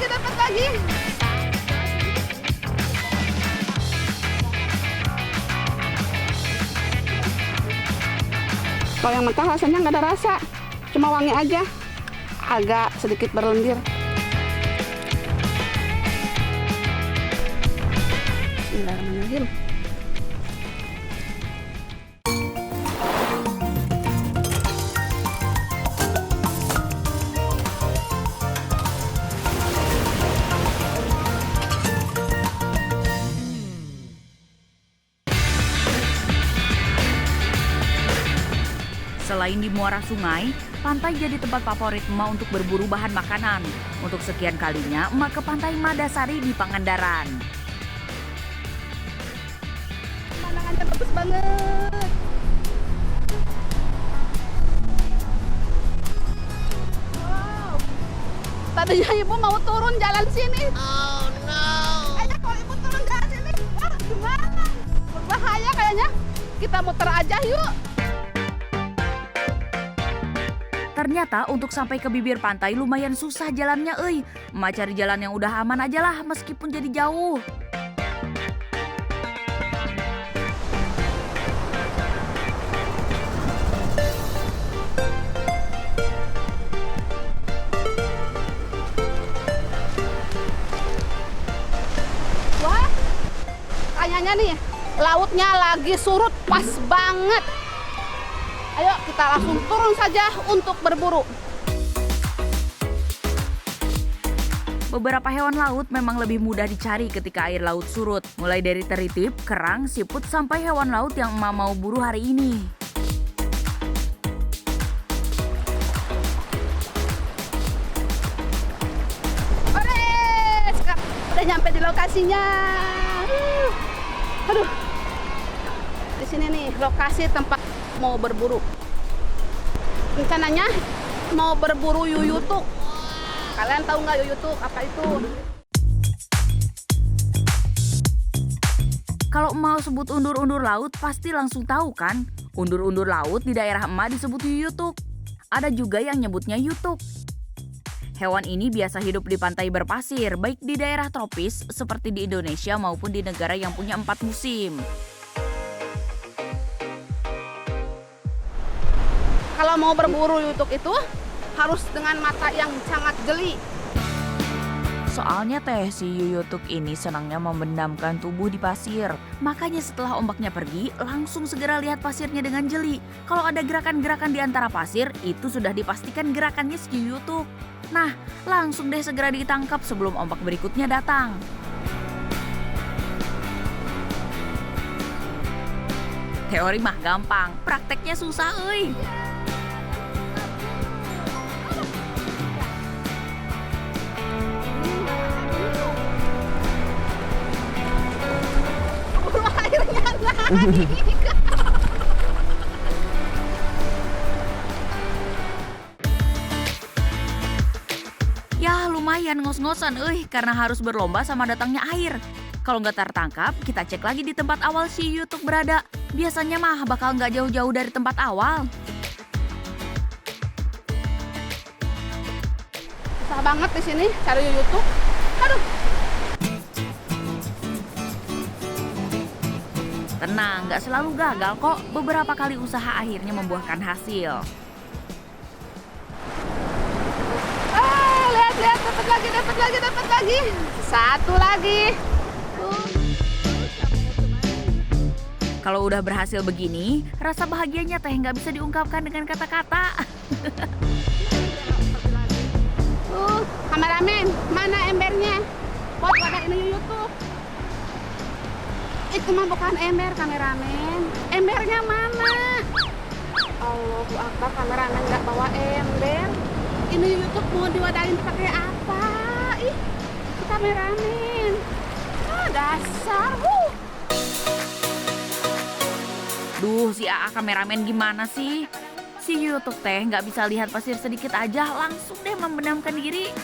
dapat lagi. Kalau yang mentah rasanya nggak ada rasa, cuma wangi aja, agak sedikit berlendir. Bismillahirrahmanirrahim. Selain di muara sungai, pantai jadi tempat favorit emak untuk berburu bahan makanan. Untuk sekian kalinya, emak ke Pantai Madasari di Pangandaran. Pemandangannya bagus banget. Wow. Tadinya ibu mau turun jalan sini. Oh no. Kayaknya kalau ibu turun jalan sini, gimana? Berbahaya kayaknya. Kita muter aja yuk. Ternyata untuk sampai ke bibir pantai lumayan susah jalannya, euy. Emak cari jalan yang udah aman aja lah meskipun jadi jauh. Wah, kayaknya nih lautnya lagi surut pas banget. Ayo kita langsung turun saja untuk berburu. Beberapa hewan laut memang lebih mudah dicari ketika air laut surut. Mulai dari teritip, kerang, siput, sampai hewan laut yang emak mau buru hari ini. Ore, udah nyampe di lokasinya. Aduh, di sini nih lokasi tempat mau berburu. Rencananya mau berburu yuyutuk. Kalian tahu nggak yuyutuk apa itu? Kalau mau sebut undur-undur laut pasti langsung tahu kan? Undur-undur laut di daerah emak disebut yuyutuk. Ada juga yang nyebutnya yutuk. Hewan ini biasa hidup di pantai berpasir, baik di daerah tropis seperti di Indonesia maupun di negara yang punya 4 musim. Kalau mau berburu yuyutuk itu harus dengan mata yang sangat jeli. Soalnya teh si yuyutuk ini senangnya memendamkan tubuh di pasir. Makanya setelah ombaknya pergi, langsung segera lihat pasirnya dengan jeli. Kalau ada gerakan-gerakan di antara pasir, itu sudah dipastikan gerakannya si yuyutuk. Nah, langsung deh segera ditangkap sebelum ombak berikutnya datang. Teori mah gampang, prakteknya susah euy. Airnya naik. Ya lumayan ngos-ngosan karena harus berlomba sama datangnya air. Kalau nggak tertangkap, kita cek lagi di tempat awal si yuyutuk berada. Biasanya mah bakal nggak jauh-jauh dari tempat awal. Susah banget di sini cari yuyutuk. Aduh. Tenang, nggak selalu gagal kok. Beberapa kali usaha akhirnya membuahkan hasil. Lihat, dapat lagi. Satu lagi. Kalau udah berhasil begini, rasa bahagianya teh nggak bisa diungkapkan dengan kata-kata. Kameramen, mana embernya? Pot ada ini yuyutuk. Itu mah bukan ember, kameramen. Embernya mana? Allahu Akbar, kameramen nggak bawa ember. Ini yuyutuk mau diwadahin pakai apa? Ih, kameramen. Dasar. Duh, si AA kameramen gimana sih? Si yuyutuk teh nggak bisa lihat pasir sedikit aja, langsung deh membenamkan diri.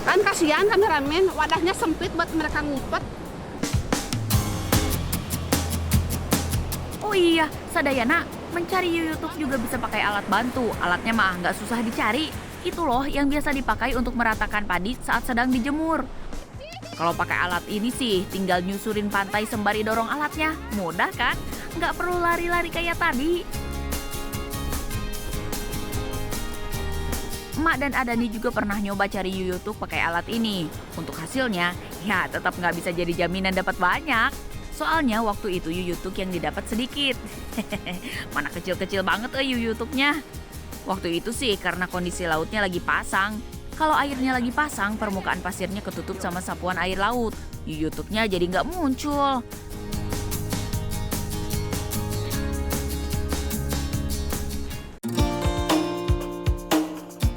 Kan kasihan kameramen, wadahnya sempit buat mereka ngumpet. Oh iya, sadayana, Mencari YouTube juga bisa pakai alat bantu. Alatnya mah nggak susah dicari. Itu loh yang biasa dipakai untuk meratakan padi saat sedang dijemur. Kalau pakai alat ini sih, tinggal nyusurin pantai sembari dorong alatnya. Mudah kan? Nggak perlu lari-lari kayak tadi. Emak dan Adani juga pernah nyoba cari YouTube pakai alat ini. Untuk hasilnya, ya tetap nggak bisa jadi jaminan dapat banyak. Soalnya waktu itu YouTube yang didapat sedikit. Mana kecil-kecil banget YouTube-nya. Waktu itu sih karena kondisi lautnya lagi pasang. Kalau airnya lagi pasang, permukaan pasirnya ketutup sama sapuan air laut. YouTube-nya jadi nggak muncul.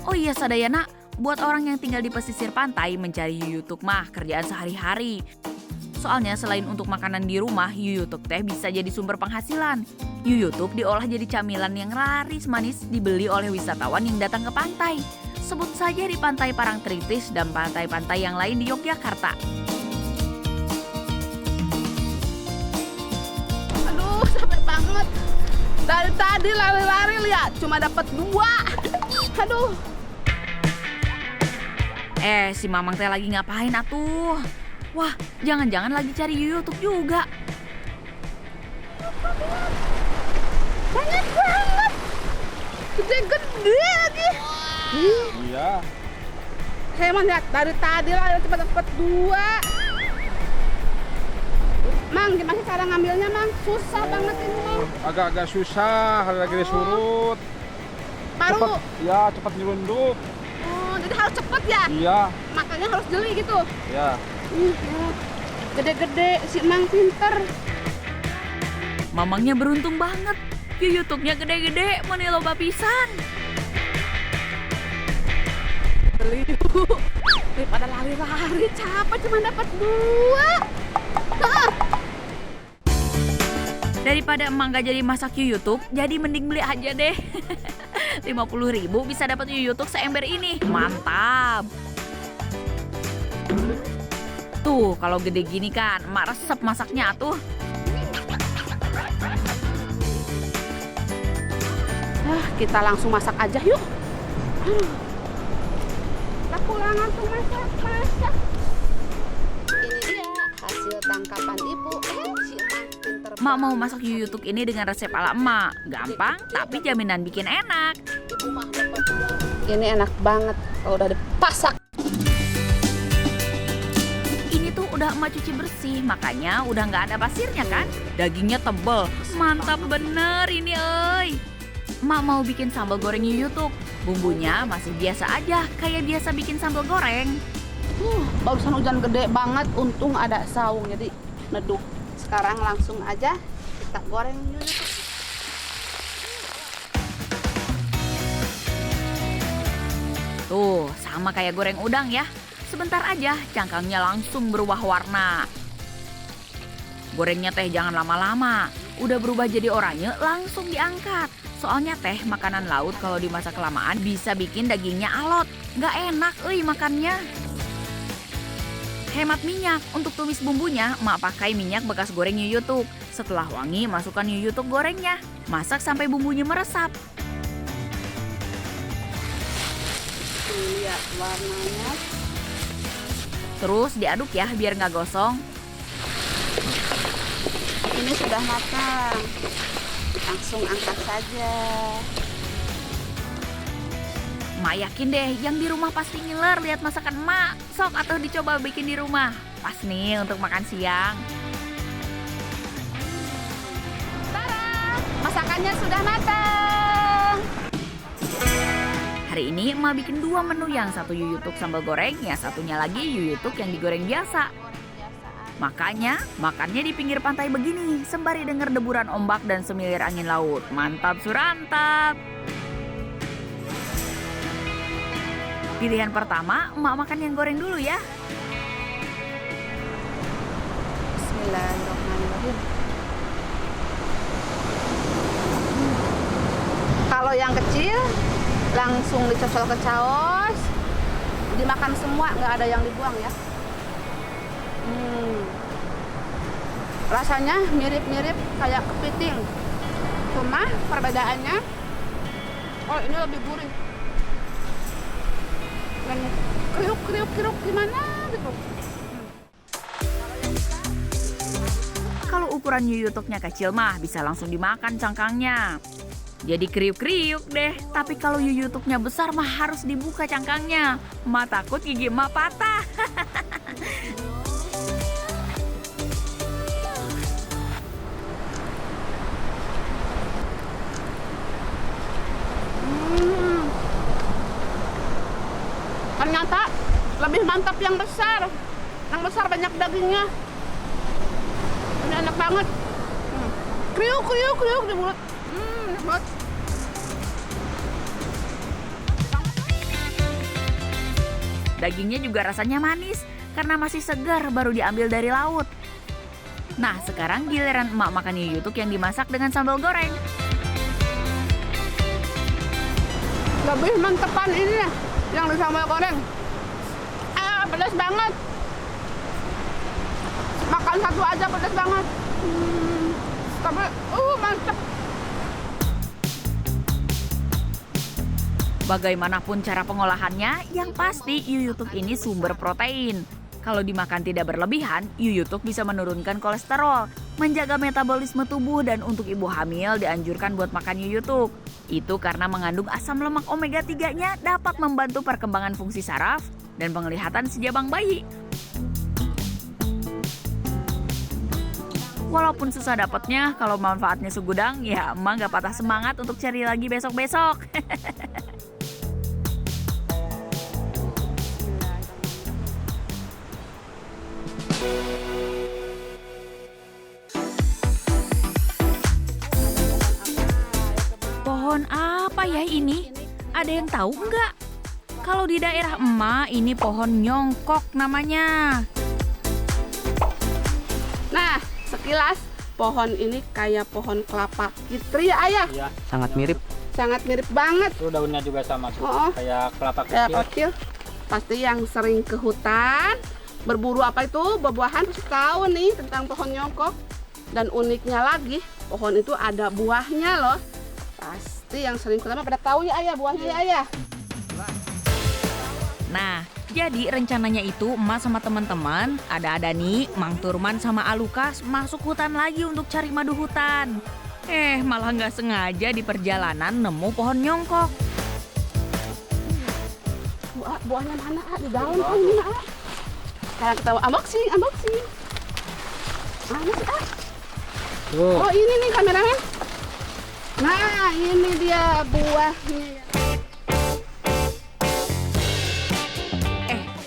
Oh iya Sadayana, buat orang yang tinggal di pesisir pantai mencari YouTube mah kerjaan sehari-hari. Soalnya selain untuk makanan di rumah, YouTube teh bisa jadi sumber penghasilan. YouTube diolah jadi camilan yang laris manis dibeli oleh wisatawan yang datang ke pantai. Sebut saja di Pantai Parangtritis dan pantai-pantai yang lain di Yogyakarta. Aduh, capek banget. Dari tadi lari-lari lihat, cuma dapat 2. Aduh. Si Mamang teh lagi ngapain atuh? Wah, jangan-jangan lagi cari YouTube juga. Banyak banget. Gede-gede lagi. Iya. Saya mah lihat dari tadi lah cuma dapat 2. Mang, gimana cara ngambilnya, Mang? Susah banget ini, Mang. Agak-agak susah, lagi disurut. Baru. Cepet, ya cepat nyelundup. Oh, jadi harus cepet ya? Iya, Makanya harus jeli gitu. ya. Ya. Gede-gede, si Mang pinter. Mamangnya beruntung banget. YouTube-nya gede-gede, mana loba pisan. Beli yuk. Daripada lari-lari, capek cuma dapat 2. Daripada emak gak jadi masak YouTube, jadi mending beli aja deh. 50.000 bisa dapat YouTube seember ini. Mantap. Tuh, kalau gede gini kan, emak resep masaknya tuh. Kita langsung masak aja yuk. Kita pulang langsung masak. Ini dia hasil tangkapan ibu. Si Mang pinter. Emak mau masak YouTube ini dengan resep ala emak. Gampang, tapi jaminan bikin enak. Ibu mah dapat 2. Ini enak banget kalau udah dipasak. Ini tuh udah emak cuci bersih, makanya udah nggak ada pasirnya kan? Dagingnya tebel, mantap bener ini euy. Emak mau bikin sambal goreng YouTube. Bumbunya masih biasa aja, kayak biasa bikin sambal goreng. Barusan hujan gede banget, untung ada saung jadi neduh. Sekarang langsung aja kita goreng YouTube. Tuh, sama kayak goreng udang ya. Sebentar aja cangkangnya langsung berubah warna. Gorengnya teh jangan lama-lama. Udah berubah jadi oranye langsung diangkat. Soalnya teh makanan laut kalau dimasak kelamaan bisa bikin dagingnya alot. Nggak enak makannya. Hemat minyak. Untuk tumis bumbunya, emak pakai minyak bekas goreng YouTube. Setelah wangi, masukkan YouTube gorengnya. Masak sampai bumbunya meresap. Lihat warnanya. Terus diaduk ya biar nggak gosong. Ini sudah matang. Langsung angkat saja. Emak yakin deh yang di rumah pasti ngiler lihat masakan emak. Sok atau dicoba bikin di rumah. Pas nih untuk makan siang. Tara, masakannya sudah matang. Hari ini emak bikin 2 menu, yang satu YouTube sambal goreng, yang satunya lagi YouTube yang digoreng biasa. Makanya makannya di pinggir pantai begini sembari denger deburan ombak dan semilir angin laut. Mantap surantap. Pilihan pertama, emak makan yang goreng dulu ya. Bismillahirrahmanirrahim. Kalau yang kecil langsung dicocol ke caos, dimakan semua, nggak ada yang dibuang ya. Rasanya mirip-mirip kayak kepiting. itu mah perbedaannya. Oh, ini lebih gurih. Dan kriuk gimana gitu. Kalau ukuran yuyutuknya kecil mah bisa langsung dimakan cangkangnya. Jadi kriuk-kriuk deh. Tapi kalau yuyutuknya besar mah harus dibuka cangkangnya. Ma takut gigi ma patah. Ternyata lebih mantap yang besar. Yang besar banyak dagingnya. Ini enak banget. Kriuk di mulut. Enak banget. Dagingnya juga rasanya manis karena masih segar baru diambil dari laut. Nah, sekarang giliran emak makan yuyutuk yang dimasak dengan sambal goreng. Lebih mantepan ini ya, yang di sambal goreng. Pedas banget. Makan satu aja pedas banget. Tapi mantep. Bagaimanapun cara pengolahannya, yang pasti yuyutuk ini sumber protein. Kalau dimakan tidak berlebihan, yuyutuk bisa menurunkan kolesterol, menjaga metabolisme tubuh, dan untuk ibu hamil dianjurkan buat makan yuyutuk. Itu karena mengandung asam lemak omega 3-nya dapat membantu perkembangan fungsi saraf dan penglihatan si jabang bayi. Walaupun susah dapatnya, kalau manfaatnya segudang, ya emak gak patah semangat untuk cari lagi besok-besok. Pohon apa ya ini? Ada yang tahu nggak? Kalau di daerah emak, ini pohon nyongkok namanya. Nah, sekilas pohon ini kayak pohon kelapa kitri ya ayah. Iya, sangat mirip. Sangat mirip banget. Itu daunnya juga sama, Oh. kayak kelapa Kayak kecil. kecil. Pasti yang sering ke hutan berburu apa itu buah-buahan pasti tahu nih tentang pohon nyongkok. Dan uniknya lagi, pohon itu ada buahnya loh. Pasti yang sering ke hutan pada tahu ya ayah buahnya ya ayah. Nah, jadi rencananya itu emak sama teman-teman, ada nih Mang Turman sama Alukas masuk hutan lagi untuk cari madu hutan. Malah nggak sengaja di perjalanan nemu pohon nyongkok. Buahnya mana? Di daun kan ini ah. Sekarang kita unboxing. Mana sih ah? Tuh. Oh ini nih kameramen. Nah ini dia buahnya.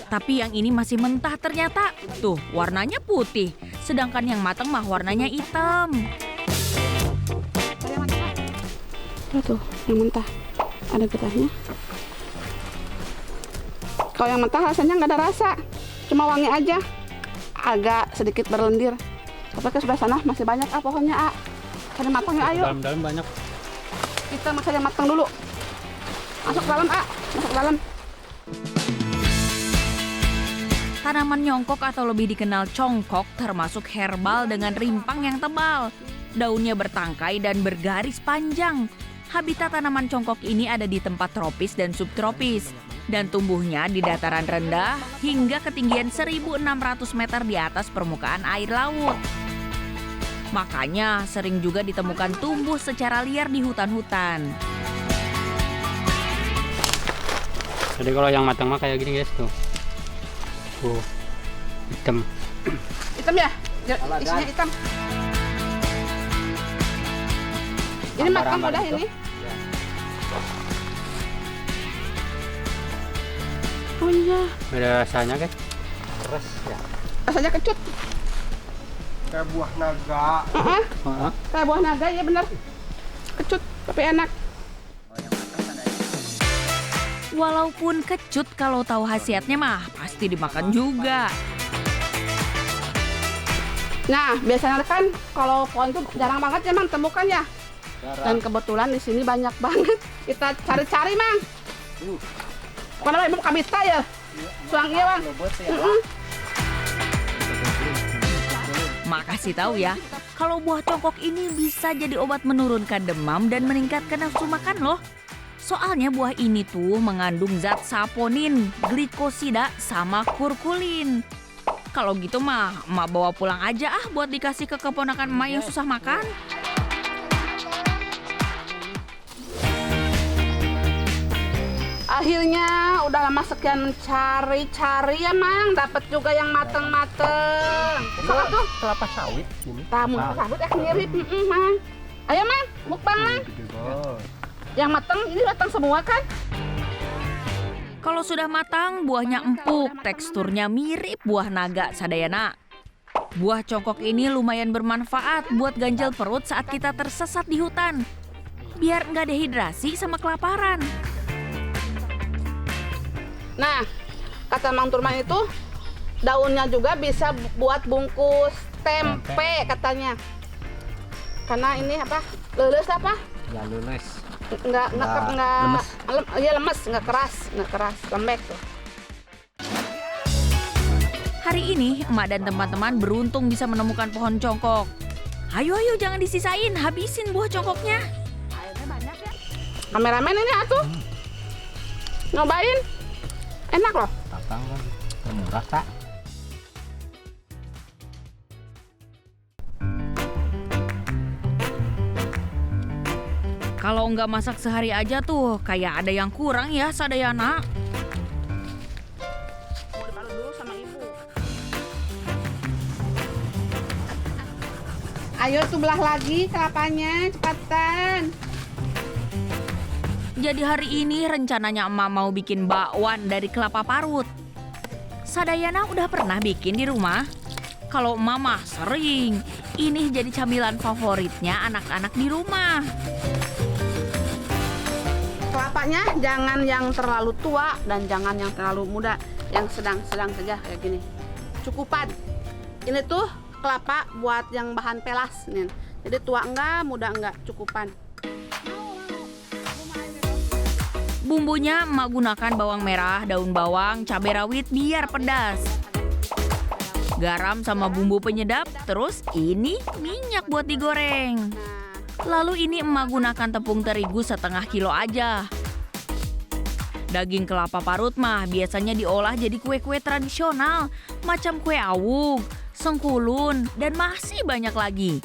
Tapi yang ini masih mentah ternyata. Tuh, warnanya putih. Sedangkan yang matang mah warnanya hitam. Tuh, yang mentah. Ada getahnya. Kalau yang mentah rasanya nggak ada rasa. Cuma wangi aja. Agak sedikit berlendir. Tapi ke sebelah sana masih banyak pohonnya Cari matang ya ayo. Dalam-dalam banyak. Kita cari matang dulu. Masuk ke dalam masuk ke dalam. Tanaman nyongkok atau lebih dikenal congkok termasuk herbal dengan rimpang yang tebal. Daunnya bertangkai dan bergaris panjang. Habitat tanaman congkok ini ada di tempat tropis dan subtropis. Dan tumbuhnya di dataran rendah hingga ketinggian 1.600 meter di atas permukaan air laut. Makanya sering juga ditemukan tumbuh secara liar di hutan-hutan. Jadi kalau yang matang mah kayak gini guys tuh. Hitam. Hitam ya? Isinya hitam. Ini matang udah ini. Oh iya. Ada rasanya guys. Keras ya. Rasanya kecut. Kayak buah naga. Kayak buah naga ya bener. Kecut tapi enak. Walaupun kecut, kalau tahu khasiatnya mah pasti dimakan juga. Nah, biasanya kan kalau pohon itu jarang banget ya Mang temukan ya. Dan kebetulan di sini banyak banget. Kita cari-cari Mang. Mana ibu kabita ya? Suang iya Bang. Makasih tahu ya, Kalau buah congkok ini bisa jadi obat menurunkan demam dan meningkatkan nafsu makan loh. Soalnya buah ini tuh mengandung zat saponin, glikosida, sama kurkulin. Kalau gitu mah, emak bawa pulang aja buat dikasih ke keponakan emak yang susah makan. Akhirnya udah lama sekian mencari-cari ya Mang, dapat juga yang mateng-mateng. Salah tuh, Kelapa sawit ini. tamu sambut mirip, Mang. Ayo Mang, mukbang Mang. Yang mateng ini mateng semua kan? Kalau sudah matang, buahnya empuk, teksturnya mirip buah naga sadayana. Buah congkok ini lumayan bermanfaat buat ganjal perut saat kita tersesat di hutan. Biar nggak dehidrasi sama kelaparan. Nah, kata Mang Turman itu daunnya juga bisa buat bungkus tempe katanya. Karena ini apa? Leles apa? Ya lules. Enggak lemes. Iya lemes, enggak keras, lembek tuh. Hari ini, emak dan teman-teman beruntung bisa menemukan pohon congkok. Ayo jangan disisain, habisin buah congkoknya. Kameramen ini atuh. Nyobain. Enak loh. Tatang kan. Murah tak? Kalau nggak masak sehari aja tuh, kayak ada yang kurang ya sadayana. Mau dibalut dulu sama ibu. Ayo tuh belah lagi kelapanya, cepetan. Jadi hari ini rencananya emak mau bikin bakwan dari kelapa parut. Sadayana udah pernah bikin di rumah? Kalau emak mah sering. Ini jadi camilan favoritnya anak-anak di rumah. Kelapanya jangan yang terlalu tua dan jangan yang terlalu muda, yang sedang-sedang saja kayak gini. Cukupan. Ini tuh kelapa buat yang bahan pelas nih. Jadi tua enggak, muda enggak, cukupan. Bumbunya emak gunakan bawang merah, daun bawang, cabai rawit biar pedas. Garam sama bumbu penyedap, terus ini minyak buat digoreng. Lalu ini emak gunakan tepung terigu setengah kilo aja. Daging kelapa parut mah biasanya diolah jadi kue-kue tradisional, macam kue awug, sengkulun, dan masih banyak lagi.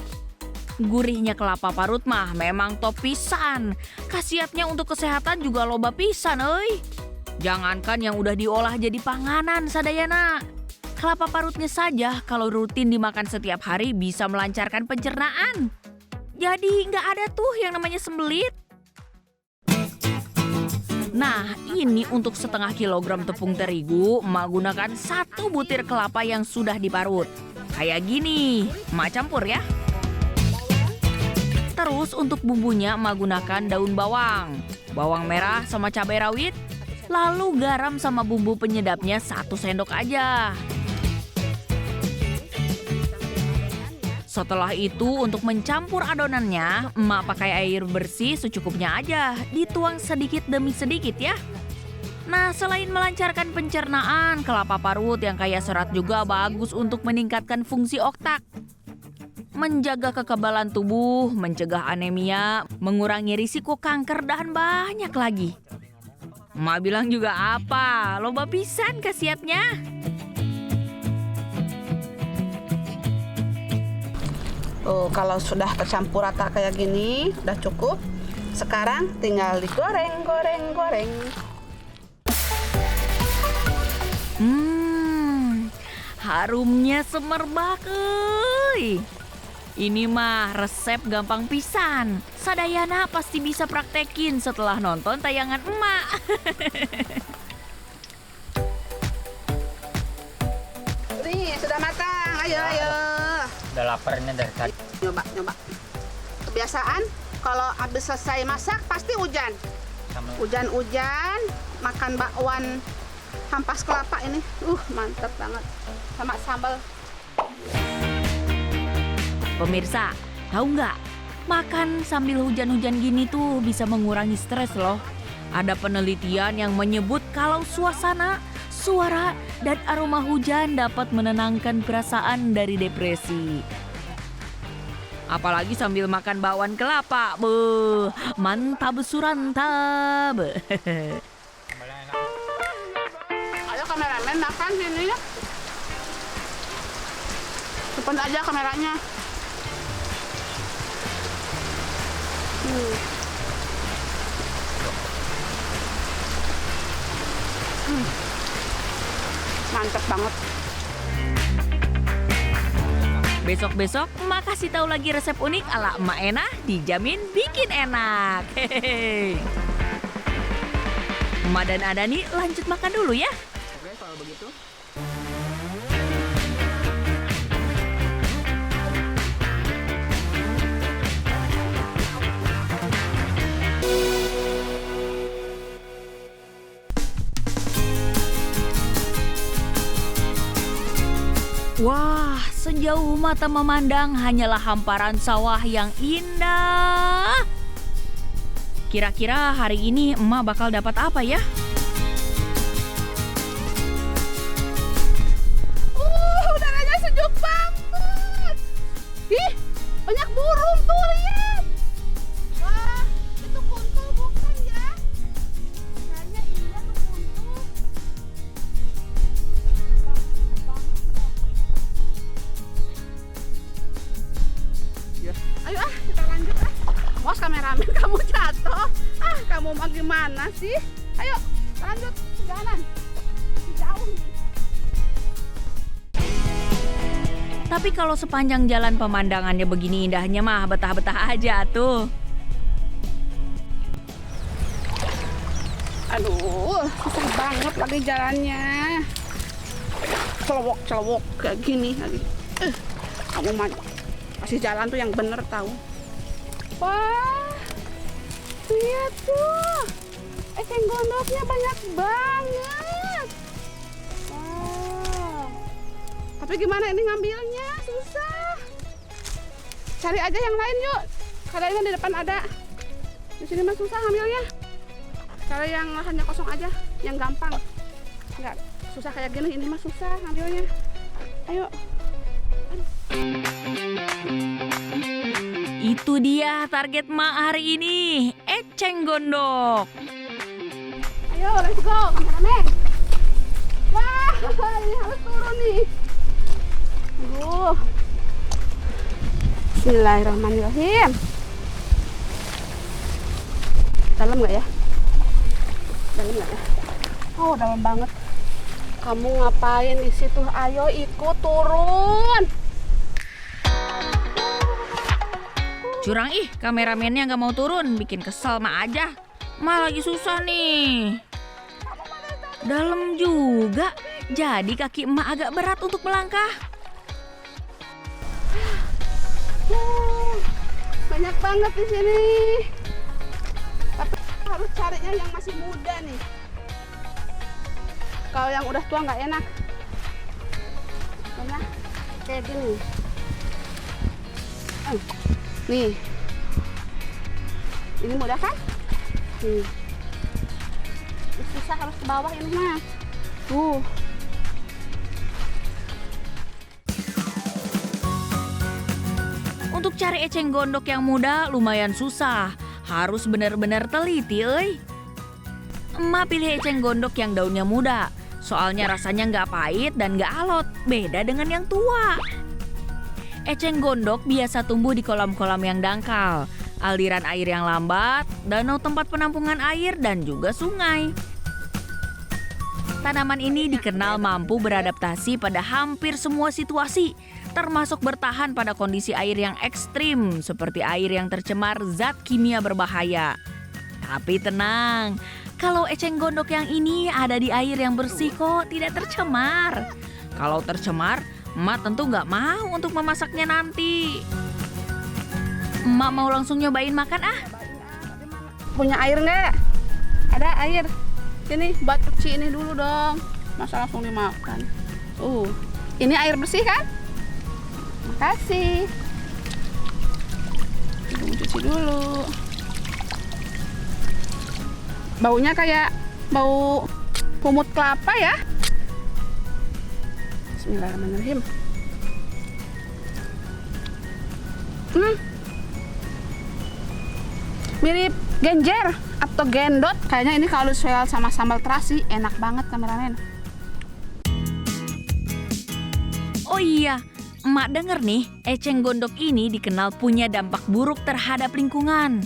Gurihnya kelapa parut mah memang top pisan. Khasiatnya untuk kesehatan juga loba pisan, euy. Jangankan yang udah diolah jadi panganan sadayana. Kelapa parutnya saja kalau rutin dimakan setiap hari bisa melancarkan pencernaan. Jadi nggak ada tuh yang namanya sembelit. Nah, ini untuk setengah kilogram tepung terigu, emak gunakan 1 butir kelapa yang sudah diparut. Kayak gini, emak campur ya. Terus untuk bumbunya emak gunakan daun bawang, bawang merah sama cabai rawit, lalu garam sama bumbu penyedapnya 1 sendok aja. Setelah itu untuk mencampur adonannya, emak pakai air bersih secukupnya aja, dituang sedikit demi sedikit ya. Nah, selain melancarkan pencernaan, kelapa parut yang kaya serat juga bagus untuk meningkatkan fungsi otak. Menjaga kekebalan tubuh, mencegah anemia, mengurangi risiko kanker, dan banyak lagi. Emak bilang juga apa, loba pisan khasiatnya. Oh, kalau sudah tercampur rata kayak gini, udah cukup. Sekarang tinggal digoreng. Harumnya semerbak euy. Ini mah resep gampang pisan. Sadayana pasti bisa praktekin setelah nonton tayangan emak. Nih, sudah matang. Ayo. Udah lapar nih dari tadi. Nyoba. Kebiasaan kalau habis selesai masak pasti hujan. Hujan-hujan, makan bakwan hampas kelapa ini. Mantap banget. Sama sambal. Pemirsa, tahu nggak? Makan sambil hujan-hujan gini tuh bisa mengurangi stres loh. Ada penelitian yang menyebut kalau suasana, suara, dan aroma hujan dapat menenangkan perasaan dari depresi. Apalagi sambil makan bakwan kelapa. Beuh, mantap surantap. Ayo kameramen makan sini. Depan aja kameranya. Mantap banget. Besok-besok emak kasih tahu lagi resep unik ala emak Ena, dijamin bikin enak. Hehehe. Emak dan Adani lanjut makan dulu ya. Oke, kalau begitu. Wah, sejauh mata memandang hanyalah hamparan sawah yang indah. Kira-kira hari ini emak bakal dapat apa ya? Udaranya sejuk banget. Ih, banyak burung tuh, lihat. Wah, itu kuntul bukan ya? Kayaknya iya tuh kuntul. Ayo kita lanjut Bos kameramen, kamu jatuh. Kamu mah gimana sih? Ayo, kita lanjut jalan. Jauh nih. Tapi kalau sepanjang jalan pemandangannya begini indahnya mah betah-betah aja tuh. Aduh, susah banget lagi jalannya. Celowok kayak gini lagi. Kamu mah kasih jalan tuh yang bener tahu. Wah, lihat tuh, eceng gondoknya banyak banget. Wow. Tapi gimana ini ngambilnya? Susah. Cari aja yang lain yuk. Kayaknya di depan ada. Di sini mah susah ngambilnya. Cari yang lahannya kosong aja, yang gampang. Enggak susah kayak gini, ini mah susah ngambilnya. Ayo. Itu dia target emak hari ini, eceng gondok. Ayo, let's go, kameramen. Wah, ini harus turun nih. Aduh. Bismillahirrahmanirrahim. Dalam nggak ya? Dalam nggak ya? Oh, dalam banget. Kamu ngapain di situ? Ayo ikut turun. Curang ih, kameramennya nggak mau turun, bikin kesel mah aja. Mah lagi susah nih. Dalam juga, jadi kaki emak agak berat untuk melangkah. Banyak banget di sini. Tapi harus carinya yang masih muda nih. Kalau yang udah tua nggak enak. Karena kayak gini. Nih. Ini mudah kan? Nih. Susah harus ke bawah ini mah. Tuh. Untuk cari eceng gondok yang muda lumayan susah. Harus benar-benar teliti, euy. Emak pilih eceng gondok yang daunnya muda. Soalnya rasanya nggak pahit dan nggak alot. Beda dengan yang tua. Eceng gondok biasa tumbuh di kolam-kolam yang dangkal, aliran air yang lambat, danau tempat penampungan air, dan juga sungai. Tanaman ini dikenal mampu beradaptasi pada hampir semua situasi, termasuk bertahan pada kondisi air yang ekstrim, seperti air yang tercemar zat kimia berbahaya. Tapi tenang, kalau eceng gondok yang ini ada di air yang bersih kok, tidak tercemar. Kalau tercemar, emak tentu nggak mau untuk memasaknya nanti. Emak mau langsung nyobain makan ah. Punya air nggak? Ada air. Sini buat cuci ini dulu dong. Masa langsung dimakan. Ini air bersih kan? Makasih. Cuci dulu. Baunya kayak bau kumut kelapa ya. Bismillahirrahmanirrahim. Mirip genjer atau gendot. Kayaknya ini kalau soal sama sambal terasi enak banget kameramen. Oh iya, emak denger nih, eceng gondok ini dikenal punya dampak buruk terhadap lingkungan.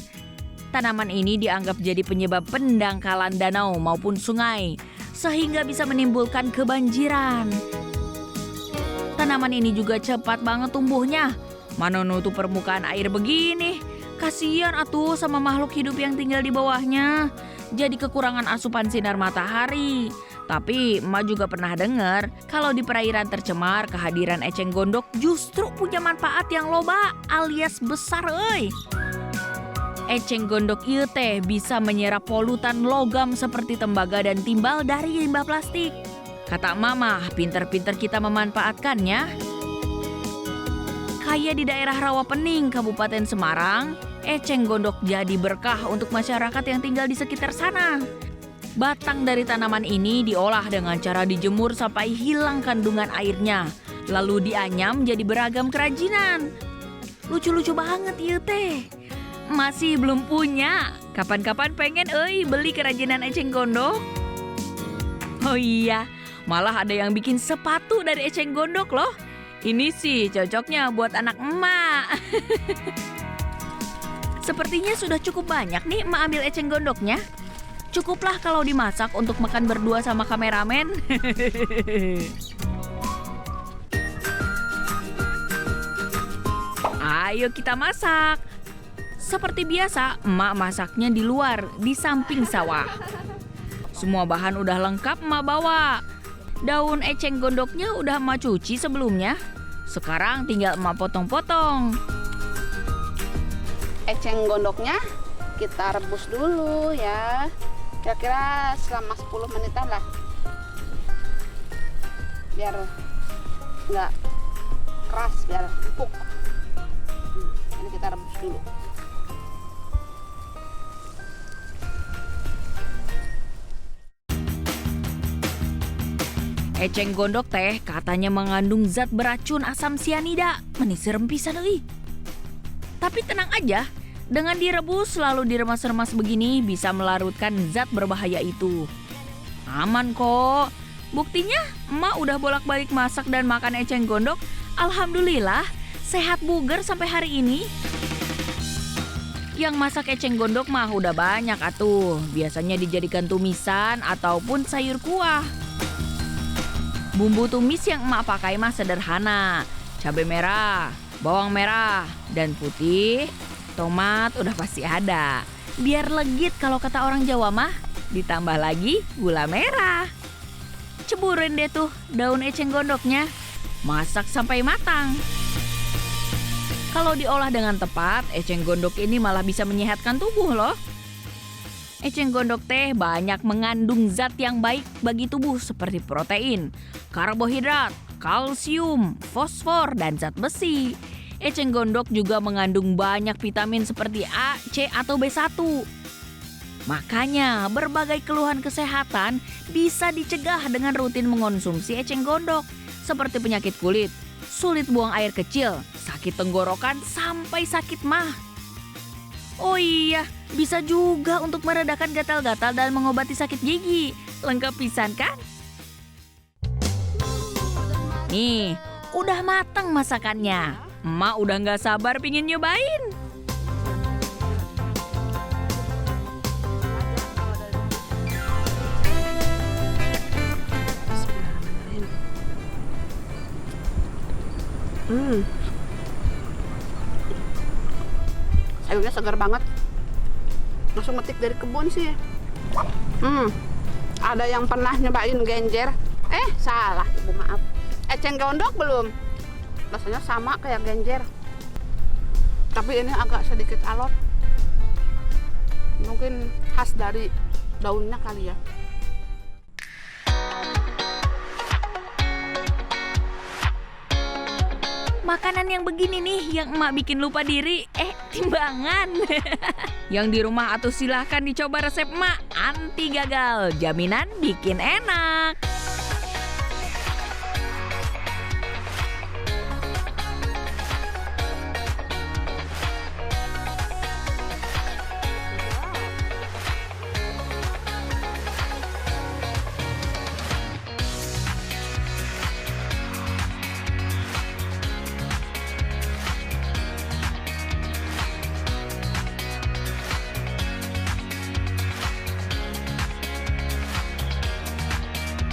Tanaman ini dianggap jadi penyebab pendangkalan danau maupun sungai, sehingga bisa menimbulkan kebanjiran. Tanaman ini juga cepat banget tumbuhnya. Mana nutup permukaan air begini. Kasian atuh sama makhluk hidup yang tinggal di bawahnya. Jadi kekurangan asupan sinar matahari. Tapi emak juga pernah dengar kalau di perairan tercemar kehadiran eceng gondok justru punya manfaat yang loba alias besar euy. Eceng gondok ieu teh bisa menyerap polutan logam seperti tembaga dan timbal dari limbah plastik. Kata mama, pinter-pinter kita memanfaatkannya. Kayak di daerah Rawapening, Kabupaten Semarang, eceng gondok jadi berkah untuk masyarakat yang tinggal di sekitar sana. Batang dari tanaman ini diolah dengan cara dijemur sampai hilang kandungan airnya, lalu dianyam jadi beragam kerajinan. Lucu-lucu banget ieu teh. Masih belum punya. Kapan-kapan pengen beli kerajinan eceng gondok. Oh iya, malah ada yang bikin sepatu dari eceng gondok loh. Ini sih cocoknya buat anak emak. Sepertinya sudah cukup banyak nih emak ambil eceng gondoknya. Cukuplah kalau dimasak untuk makan berdua sama kameramen. Ayo kita masak. Seperti biasa, emak masaknya di luar, di samping sawah. Semua bahan udah lengkap emak bawa. Daun eceng gondoknya udah emak cuci sebelumnya. Sekarang tinggal emak potong-potong. Eceng gondoknya kita rebus dulu ya. Kira-kira selama 10 menitan lah. Biar nggak keras, biar empuk. Ini kita rebus dulu. Eceng gondok teh katanya mengandung zat beracun asam sianida. Menisirem pisan euy. Tapi tenang aja, dengan direbus lalu diremas-remas begini bisa melarutkan zat berbahaya itu. Aman kok. Buktinya emak udah bolak-balik masak dan makan eceng gondok. Alhamdulillah, sehat bugar sampai hari ini. Yang masak eceng gondok mah udah banyak atuh. Biasanya dijadikan tumisan ataupun sayur kuah. Bumbu tumis yang emak pakai mah sederhana. Cabai merah, bawang merah, dan putih. Tomat udah pasti ada. Biar legit kalau kata orang Jawa mah. Ditambah lagi gula merah. Ceburin deh tuh daun eceng gondoknya. Masak sampai matang. Kalau diolah dengan tepat, eceng gondok ini malah bisa menyehatkan tubuh loh. Eceng gondok teh banyak mengandung zat yang baik bagi tubuh seperti protein, karbohidrat, kalsium, fosfor, dan zat besi. Eceng gondok juga mengandung banyak vitamin seperti A, C, atau B1. Makanya berbagai keluhan kesehatan bisa dicegah dengan rutin mengonsumsi eceng gondok. Seperti penyakit kulit, sulit buang air kecil, sakit tenggorokan, sampai sakit mah. Oh iya, bisa juga untuk meredakan gatal-gatal dan mengobati sakit gigi. Lengkap pisan kan? Nih, udah matang masakannya. Emak udah gak sabar pingin nyobain. Sayurnya segar banget. Langsung metik dari kebun sih. Ada yang pernah nyobain genjer? Salah, ibu maaf. Eceng gondok belum. Rasanya sama kayak genjer. Tapi ini agak sedikit alot. Mungkin khas dari daunnya kali ya. Makanan yang begini nih yang emak bikin lupa diri. Timbangan. Yang di rumah atuh silahkan dicoba resep emak. Anti gagal. Jaminan bikin enak.